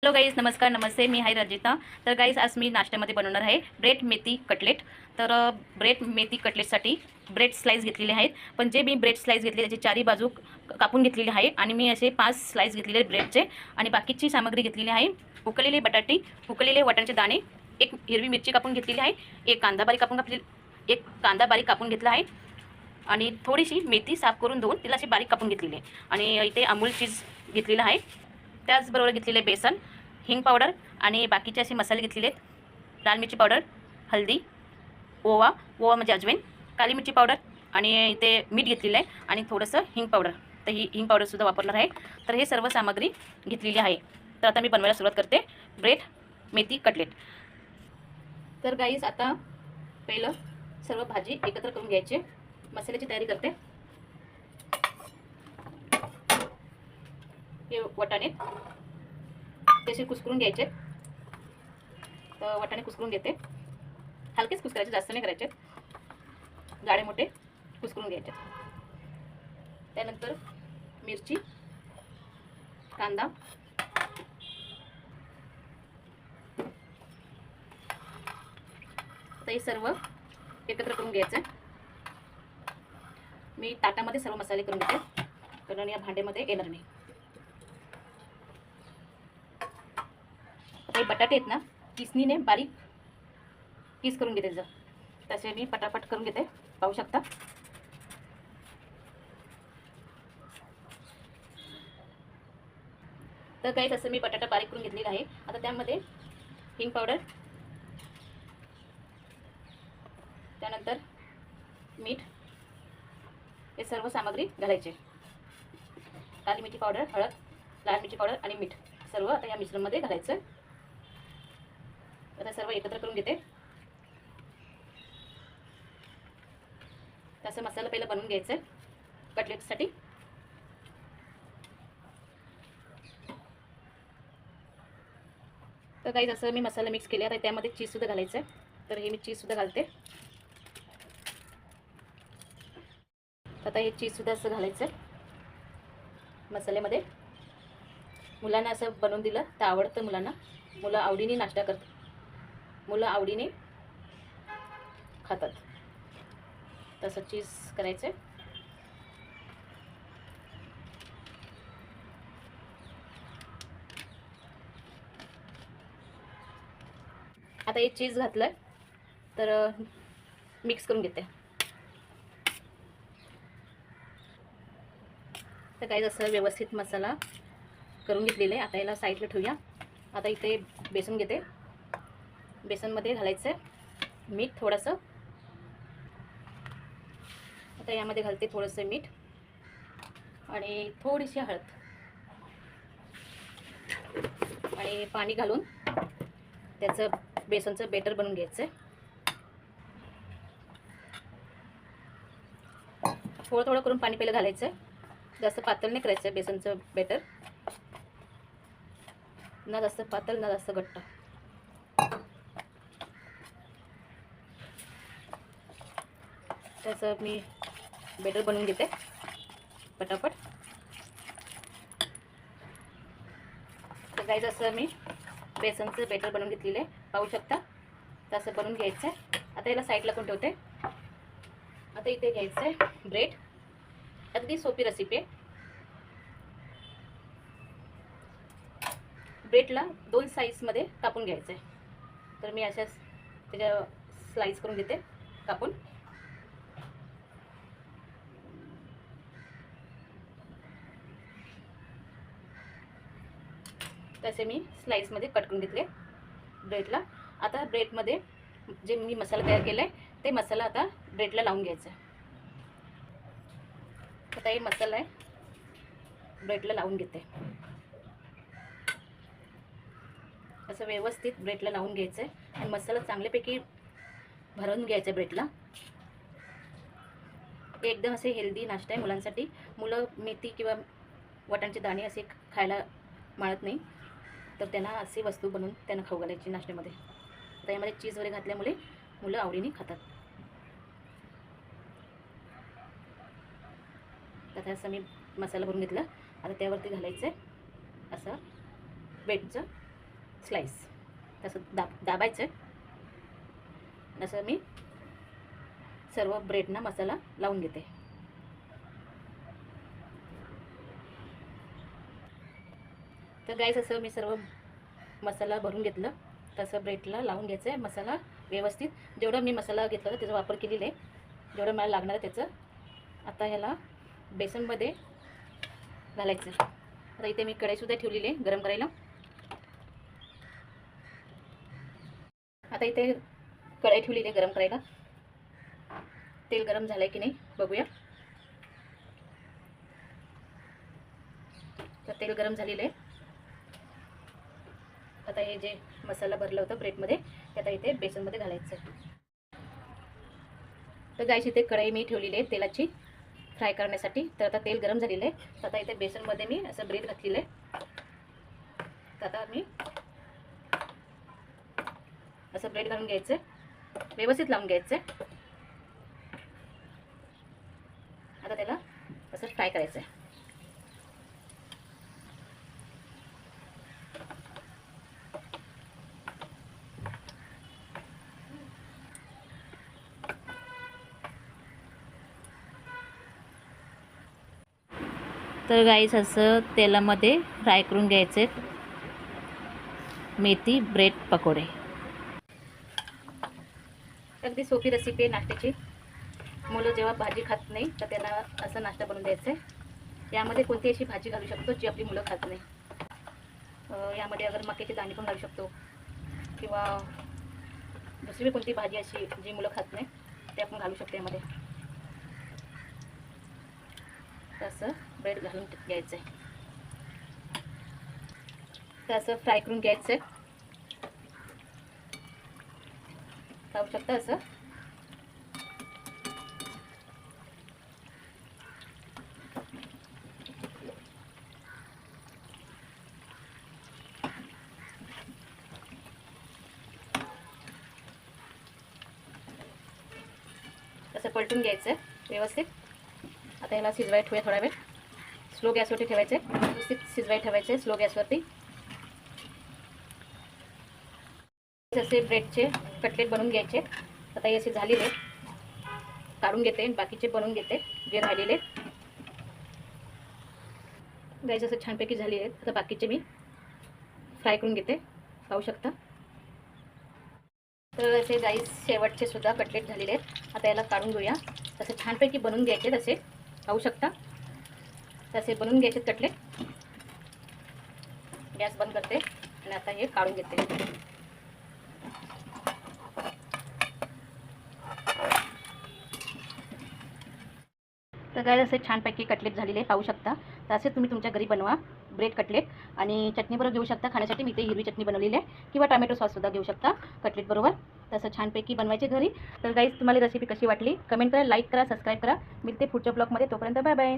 Hello guys, नमस्कार नमस्ते. मी आहे रजिता. तर गाईज, आज मी नाश्त्यामध्ये बनवणार आहे ब्रेड मेथी कटलेट. तर ब्रेड मेथी कटलेटसाठी ब्रेड स्लाइस घेतलेले आहेत. पण जे मी ब्रेड स्लाइस घेतले त्याची चारी बाजू कापून घेतलेली आहे आणि मी असे 5 स्लाइस घेतलेले आहेत ब्रेडचे. आणि बाकीची सामग्री घेतलेली आहे उकळलेले बटाटे, उकळलेले वाटाण्याचे दाणे, एक हिरवी मिरची कापून घेतलेली आहे, एक कांदा बारीक कापून घेतला आहे आणि थोडीशी मेथी साफ करून धुवून तिला अशी बारीक कापून घेतलेली आहे. आणि इथे अमूल चीज घेतलेलं आहे. त्याचबरोबर घेतलेले बेसन, हिंग पावडर आणि बाकीचे असे मसाले घेतलेले आहेत. लाल मिरची पावडर, हळदी, ओवा म्हणजे अजवाईन, काली मिरची पावडर आणि इथे मीठ घेतलेलं आहे आणि थोडंसं हिंग पावडर. तर ही हिंग पावडरसुद्धा वापरणार आहे. तर हे सर्व सामग्री घेतलेली आहे. तर आता मी बनवायला सुरुवात करते ब्रेड मेथी कटलेट. तर गाईज, आता पहिलं सर्व भाजी एकत्र करून घ्यायची. मसाल्याची तयारी करते. हे वाटाणे तसे कुस्करून घ्यायचे. तर वाटाणे कुस्करून घेते. हलकेच कुस्करायचे, जास्त नाही करायचे. जाडे मोठे कुस्करून घ्यायचे. त्यानंतर मिरची, कांदा, आता हे सर्व एकत्र करून घ्यायचं. मी ताटामध्ये सर्व मसाले करून घेते कारण या भांड्यामध्ये येणार नाही. हे बटाटे आहेत ना, किसनीने बारीक पीस करून घेते. तसे मी पटापट करून घेते, पाहू शकता. तर काही तसं मी बटाटा बारीक करून घेतलेला आहे. आता त्यामध्ये हिंग पावडर, त्यानंतर मीठ, हे सर्व सामग्री घालायचे. काली मिरची पावडर, हळद, लाल मिरची पावडर आणि मीठ सर्व आता या मिश्रणमध्ये घालायचं. आता सर्व एकत्र करून घेते. तसं मसाला पहिला बनवून घ्यायचा कटलेटसाठी. तर काही जसं मी मसाला मिक्स केला तर त्यामध्ये चीजसुद्धा घालायचं आहे. तर हे मी चीजसुद्धा घालते. आता हे चीजसुद्धा असं घालायचं मसाल्यामध्ये. मुलांना असं बनवून दिलं तर आवडतं मुलांना. मुलं आवडीने नाश्ता करतात, मुलं आवडीने खातात. तसं चीज करायचं. आता हे चीज घातलं तर मिक्स करून घेते. तर काही जसं व्यवस्थित मसाला करून घेतलेला आहे. आता याला साईडला ठेवूया. आता इथे बेसन घेते. बेसनमध्ये घालायचं मीठ थोडंसं. आता यामध्ये घालते थोडंसं मीठ आणि थोडीशी हळद आणि पाणी घालून त्याचं बेसनचं बेटर बनवून घ्यायचं. थोडं थोडं करून पाणी पहिलं घालायचं. जास्त पातळ नाही करायचं बेसनचं बेटर, ना जास्त पातळ ना जास्त घट्ट. त्याचं मी बेटर बनवून घेते पटापट. तर काही जसं मी बेसनचं बेटर बनवून घेतलेलं आहे, पाहू शकता. तसं बनवून घ्यायचं आहे. आता याला साईडला पण ठेवते. आता इथे घ्यायचं आहे ब्रेड. अगदी सोपी रेसिपी आहे. ब्रेडला 2 साईजमध्ये कापून घ्यायचं आहे. तर मी अशाच त्याच्या स्लाइस करून घेते कापून. तसे मी स्लाइसमध्ये कट करून घेतले ब्रेडला. आता ब्रेडमध्ये जे मी मसाला तयार केला आहे ते मसाला आता ब्रेडला लावून घ्यायचा. आता हे मसाला आहे ब्रेडला लावून घेते. असं व्यवस्थित ब्रेडला लावून घ्यायचं आहे आणि मसाला चांगल्यापैकी भरून घ्यायचा ब्रेडला. एकदम असे हेल्दी नाश्ता आहे मुलांसाठी. मुलं मेथी किंवा वाटाण्याचे दाणे असे खायला माळत नाही, तर त्यांना अशी वस्तू बनवून त्यांना खाऊ घालायची नाश्त्यामध्ये. आता यामध्ये चीज वगैरे घातल्यामुळे मुलं आवडीने खातात. आता असं मी मसाला भरून घेतला. आता त्यावरती घालायचं आहे असं ब्रेडचं स्लाइस तसं दाबायचं. असं मी सर्व ब्रेडना मसाला लावून घेते. तर गाईस असं मी सर्व मसाला भरून घेतलं. तसं ब्रेडला लावून घ्यायचं आहे मसाला व्यवस्थित. जेवढा मी मसाला घेतला होता त्याचा वापर केलेला आहे, जेवढं मला लागणार आहे त्याचं. आता ह्याला बेसनमध्ये घालायचं. आता इथे मी कढईसुद्धा ठेवलेली आहे गरम करायला. आता इथे कढई ठेवलेली आहे गरम करायला. तेल गरम झालं आहे की नाही बघूया. तर तेल गरम झालेलं आहे. आता हे जे मसाला भरला होता ब्रेडमध्ये ते आता इथे बेसनमध्ये घालायचं आहे. तर गाईस इथे कढई मी ठेवलेली आहे तेलाची फ्राय करण्यासाठी. तर आता तेल गरम झालेलं आहे. तर आता इथे बेसनमध्ये मी असं ब्रेड घातलेलं आहे. तर आता मी असं ब्रेड घालून घ्यायचं, व्यवस्थित लावून घ्यायचं. आता त्याला असं फ्राय करायचं आहे. तर गाईस असं तेलामध्ये फ्राय करून घ्यायचे मेथी ब्रेड पकोडे. अगदी सोपी रेसिपी आहे नाश्त्याची. मुलं जेव्हा भाजी खात नाही तर त्यांना असं नाश्ता बनवून द्यायचा आहे. यामध्ये कोणती अशी भाजी घालू शकतो जी आपली मुलं खात नाही. यामध्ये अगर मक्याची दाणे पण घालू शकतो किंवा दुसरी कोणती भाजी अशी जी मुलं खात नाही ते आपण घालू शकतो यामध्ये. असं ब्रेड घालून घ्यायचं आहे. तर असं फ्राय करून घ्यायचं आहे. खाऊ शकता असं. असं पलटून घ्यायचं व्यवस्थित. आता याला शिजवायला ठेवूया थोडा वेळ. स्लो गॅसवरती ठेवायचे, व्यवस्थित शिजवायला ठेवायचे स्लो गॅसवरती. असे ब्रेडचे कटलेट बनवून घ्यायचे. आता हे असे झालेले काढून घेते, बाकीचे बनवून घेते जे राहिलेले. गाईस असं छानपैकी झाले आहेत. आता बाकीचे मी फ्राय करून घेते, पाहू शकता. तर असे गाईस शेवटचे सुद्धा कटलेट झालेले आहेत. आता याला काढून घेऊया. तसे छानपैकी बनवून घ्यायचे तसे, पाहू शकता. तसे बनवून घ्यायचे कटलेट. गॅस बंद करते आणि आता हे काढून घेते. तर गाईस असे छानपैकी कटलेट झालेले पाहू शकता. तर असे तुम्ही तुमच्या घरी बनवा ब्रेड कटलेट. आणि चटणी बरोबर घेऊ शकता खाण्यासाठी. मी ते हिरवी चटणी बनवलेली आहे किंवा टोमॅटो सॉससुद्धा घेऊ शकता कटलेट बरोबर. तसं छानपैकी बनवायचे घरी. तर गाईस तुम्हाला रेसिपी कशी वाटली कमेंट करा, लाईक करा, सबस्क्राईब करा. मिळते पुढच्या ब्लॉगमध्ये. तोपर्यंत बाय बाय.